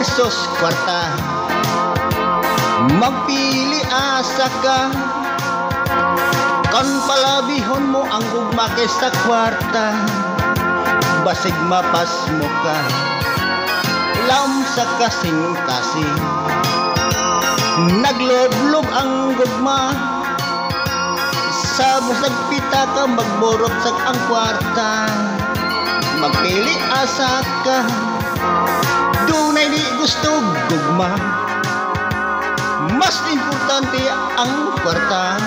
versus kwarta. Magpili asa ka, kan palabihon mo ang gugma kaysa kwarta. Basig mapas mo ka, lam sa kasing-kasing. Naglob-lob ang gugma, sa musag pita ka magborot sa ang kwarta. Magpili asa ka, dunay di gusto gugma. Mas importante ang kwarta.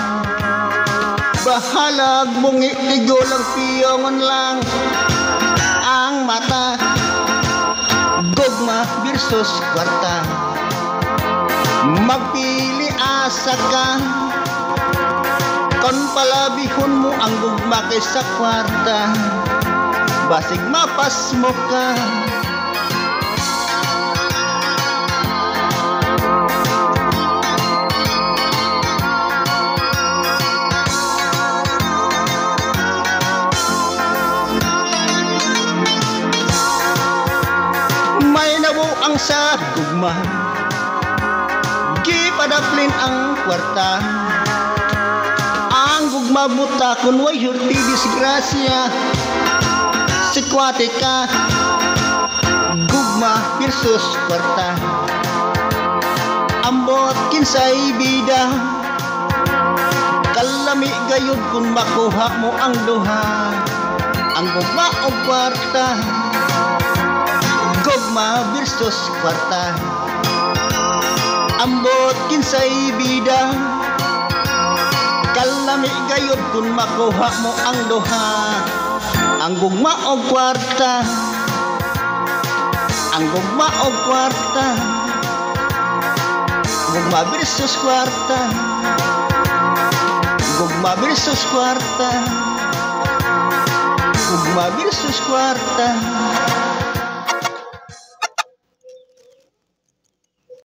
Bahalag mong itigol ang piyongon lang ang mata. Gugma versus kwarta. Magpili asa ka, kan palabihon mo ang gugma kaysa kwarta. Basig mapas mo ka. May nabuang sa gugma, gipadaplin ang kwarta. Ang gugma buta kun way hurti disgrasya. Sikwate ka, gugma versus kwarta. Ambot kinsay bida, kalami gayud kung makuha mo ang duha. Ang gugma o kwarta, gugma versus kwarta. Ambot kinsay bida, kalami gayud kung makuha mo ang duha. Ang gugma o kwarta, ang gugma o kwarta. Gugma versus kwarta, gugma versus kwarta, gugma versus kwarta.